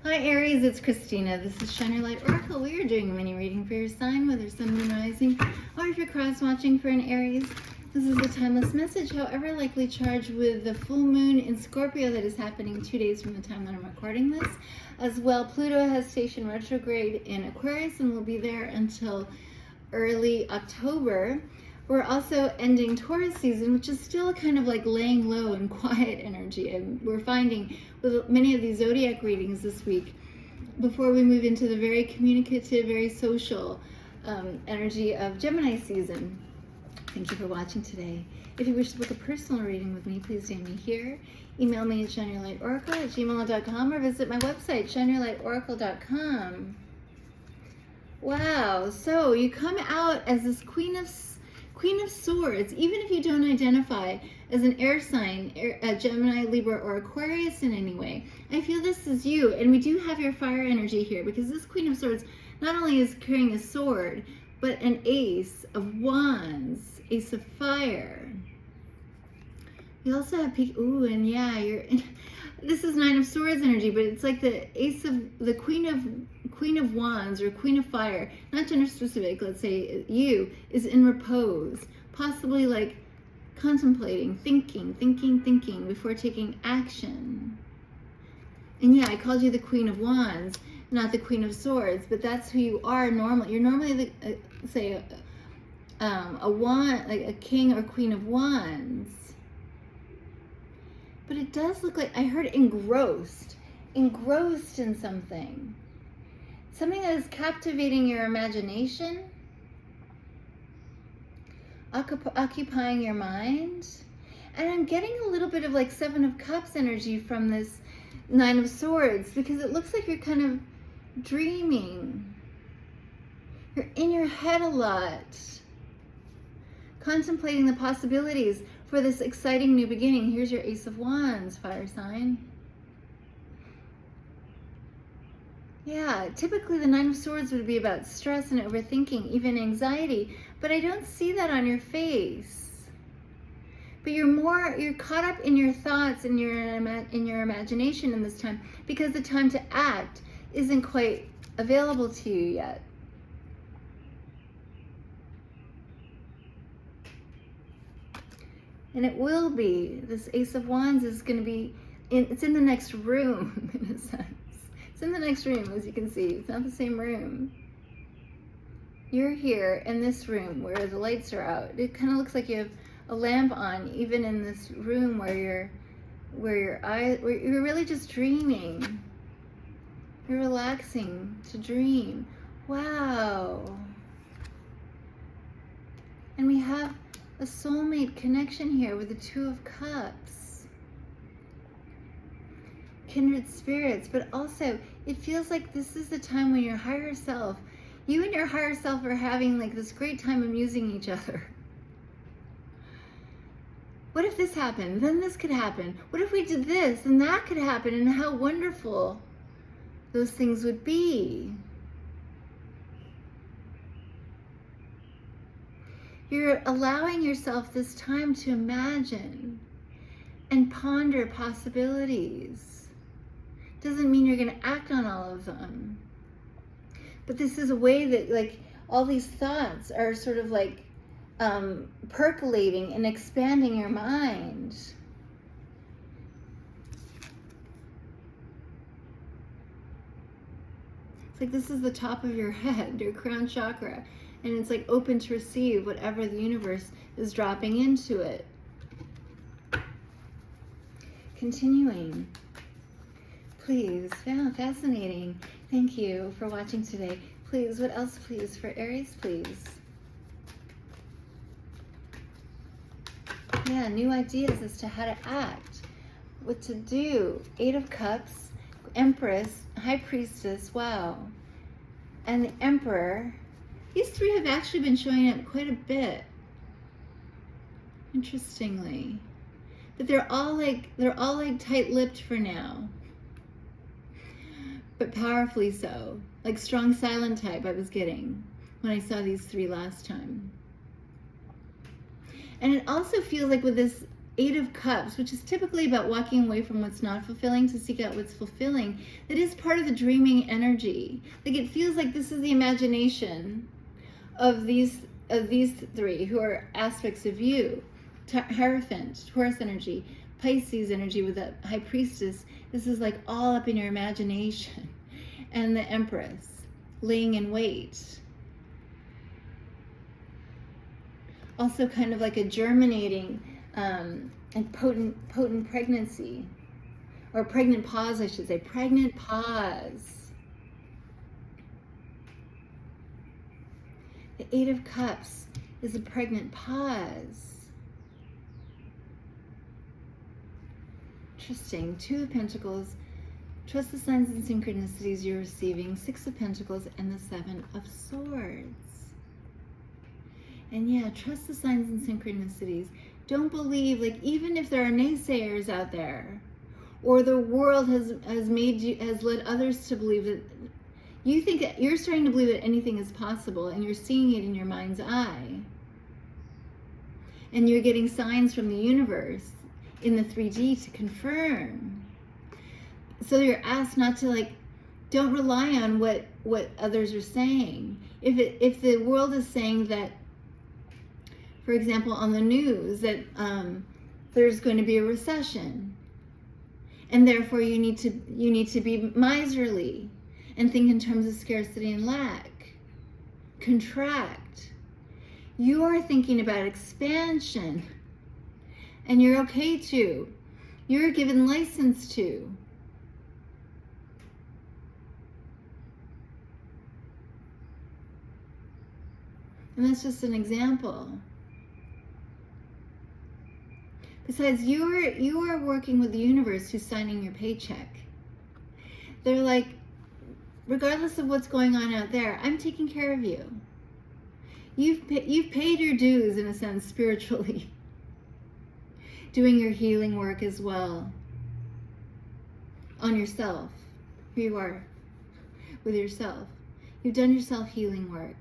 Hi Aries, it's Christina. This is Shine Your Light Oracle. We are doing a mini reading for your sign, whether sun, moon, rising, or if you're cross-watching for an Aries. This is a timeless message, however likely charged with the full moon in Scorpio that is happening 2 days from the time that I'm recording this. As well, Pluto has stationed retrograde in Aquarius and will be there until early October. We're also ending Taurus season, which is still kind of like laying low and quiet energy. And we're finding with many of these zodiac readings this week, before we move into the very communicative, very social energy of Gemini season. Thank you for watching today. If you wish to book a personal reading with me, please DM me here. Email me at shineyourlightoracle@gmail.com or visit my website, shineyourlightoracle.com. Wow, so you come out as this Queen of Swords, even if you don't identify as an air sign, Gemini, Libra, or Aquarius in any way. I feel this is you, and we do have your fire energy here because this Queen of Swords not only is carrying a sword, but an Ace of Wands, Ace of Fire. You also have and yeah, this is Nine of Swords energy, but it's like the Queen of Wands or Queen of Fire, not gender specific, let's say you, is in repose, possibly like contemplating, thinking before taking action. And yeah, I called you the Queen of Wands, not the Queen of Swords, but that's who you are normally. You're normally a wand, like a king or queen of wands. But it does look like, I heard engrossed in something. Something that is captivating your imagination, occupying your mind. And I'm getting a little bit of like Seven of Cups energy from this Nine of Swords, because it looks like you're kind of dreaming. You're in your head a lot, contemplating the possibilities for this exciting new beginning. Here's your Ace of Wands, fire sign. Yeah, typically the Nine of Swords would be about stress and overthinking, even anxiety, but I don't see that on your face. But you're caught up in your thoughts and in your imagination in this time, because the time to act isn't quite available to you yet. And it will be. This Ace of Wands is going to be, it's in the next room, in a sense. It's in the next room, as you can see. It's not the same room. You're here in this room where the lights are out. It kind of looks like you have a lamp on, even in this room where you're really just dreaming. You're relaxing to dream. Wow. And we have a soulmate connection here with the Two of Cups. Kindred spirits, but also it feels like this is the time when your higher self, you and your higher self are having like this great time amusing each other. What if this happened? Then this could happen. What if we did this? And that could happen, and how wonderful those things would be. You're allowing yourself this time to imagine and ponder possibilities. Doesn't mean you're going to act on all of them. But this is a way that like all these thoughts are sort of like percolating and expanding your mind. It's like this is the top of your head, your crown chakra. And it's like open to receive whatever the universe is dropping into it. Continuing. Please, yeah, fascinating. Thank you for watching today. Please, what else please for Aries, please? Yeah, new ideas as to how to act, what to do. Eight of Cups, Empress, High Priestess, wow. And the Emperor. These three have actually been showing up quite a bit, interestingly. But they're all like tight-lipped for now, but powerfully so. Like strong silent type I was getting when I saw these three last time. And it also feels like with this Eight of Cups, which is typically about walking away from what's not fulfilling to seek out what's fulfilling, that is part of the dreaming energy. Like, it feels like this is the imagination of these three, who are aspects of you. Hierophant, Taurus energy, Pisces energy with the High Priestess. This is like all up in your imagination. And the Empress, laying in wait. Also kind of like a germinating and potent pregnancy. Or pregnant pause, I should say. Pregnant pause. The Eight of Cups is a pregnant pause. Interesting. Two of Pentacles. Trust the signs and synchronicities you're receiving. Six of Pentacles and the Seven of Swords. And yeah, trust the signs and synchronicities. Don't believe, like, even if there are naysayers out there, or the world has led others to believe that you think that you're starting to believe that anything is possible, and you're seeing it in your mind's eye. And you're getting signs from the universe in the 3D to confirm. So you're asked not to, like, don't rely on what others are saying. If the world is saying that, for example, on the news, that there's going to be a recession, and therefore you need to be miserly and think in terms of scarcity and lack, contract. You are thinking about expansion, and you're okay to. You're given license to. And that's just an example. Besides, you are working with the universe who's signing your paycheck. They're like, regardless of what's going on out there, I'm taking care of you. You've paid your dues, in a sense, spiritually. Doing your healing work as well. On yourself. Who you are. With yourself. You've done your self-healing work.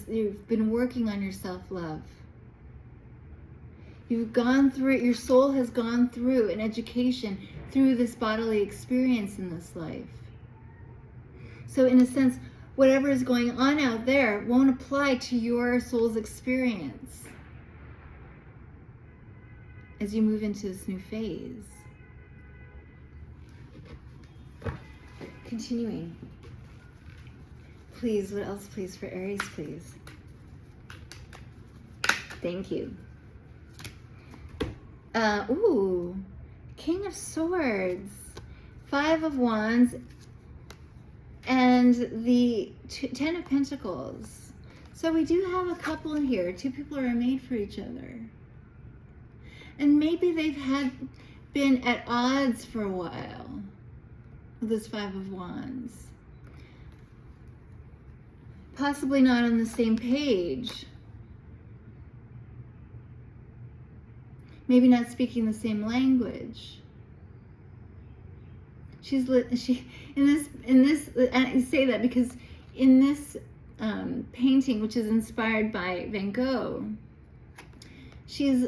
You've been working on your self-love. You've gone through it. Your soul has gone through an education through this bodily experience in this life. So in a sense, whatever is going on out there won't apply to your soul's experience as you move into this new phase. Continuing. Please, what else please for Aries, please? Thank you. King of Swords, Five of Wands, and the Ten of Pentacles. So we do have a couple in here. Two people are made for each other. And maybe they've been at odds for a while with this Five of Wands. Possibly not on the same page. Maybe not speaking the same language. I say that because in this painting, which is inspired by Van Gogh, she's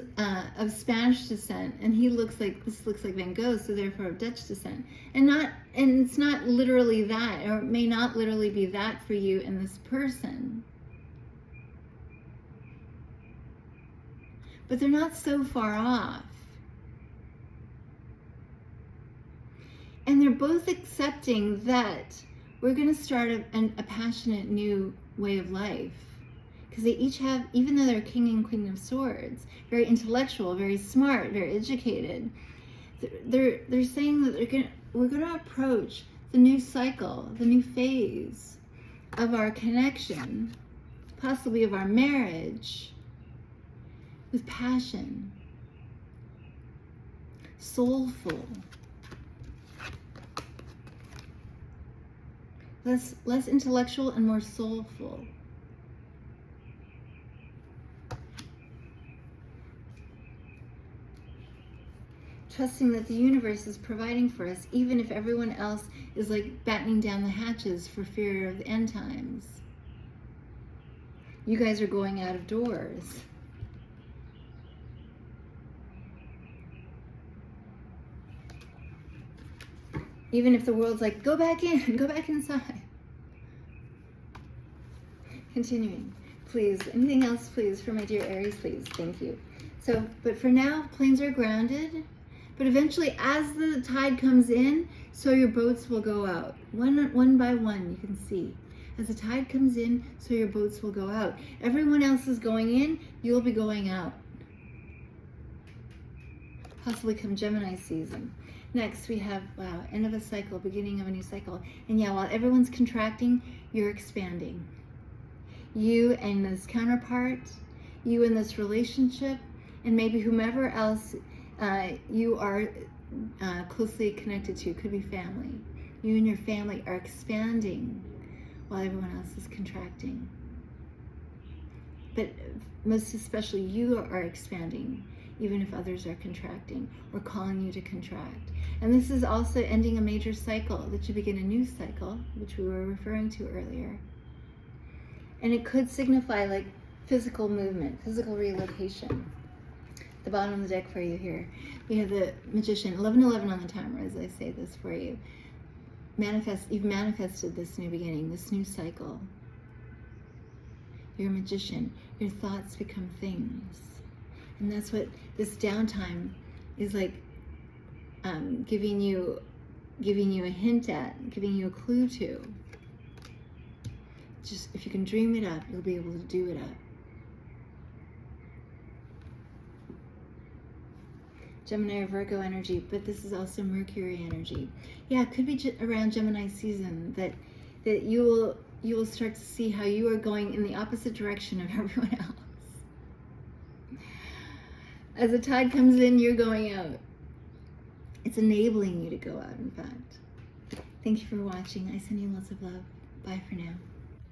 of Spanish descent, and this looks like Van Gogh, so therefore of Dutch descent, and it's not literally that, or it may not literally be that for you and this person. But they're not so far off. And they're both accepting that we're going to start a passionate new way of life. Because they each have, even though they're King and Queen of Swords, very intellectual, very smart, very educated, they're saying that we're going to approach the new cycle, the new phase of our connection, possibly of our marriage, with passion, soulful, less intellectual and more soulful. Trusting that the universe is providing for us, even if everyone else is like battening down the hatches for fear of the end times. You guys are going out of doors. Even if the world's like, go back in, go back inside. Continuing. Please, anything else, please, for my dear Aries, please. Thank you. So, but for now, planes are grounded. But eventually, as the tide comes in, so your boats will go out. One by one, you can see. As the tide comes in, so your boats will go out. Everyone else is going in, you'll be going out. Possibly come Gemini season. Next, we have, wow, end of a cycle, beginning of a new cycle. And yeah, while everyone's contracting, you're expanding. You and this counterpart, you in this relationship, and maybe whomever else you are closely connected to, could be family. You and your family are expanding while everyone else is contracting. But most especially, you are expanding, even if others are contracting or calling you to contract. And this is also ending a major cycle, that you begin a new cycle, which we were referring to earlier. And it could signify like physical movement, physical relocation. The bottom of the deck for you here, we have the Magician, 1111 on the timer as I say this for you. You've manifested this new beginning, this new cycle. You're a magician. Your thoughts become things. And that's what this downtime is like, giving you a hint at, giving you a clue to. Just if you can dream it up, you'll be able to do it up. Gemini or Virgo energy, but this is also Mercury energy. Yeah, it could be around Gemini season that you will start to see how you are going in the opposite direction of everyone else. As the tide comes in, you're going out. It's enabling you to go out, in fact. Thank you for watching. I send you lots of love. Bye for now.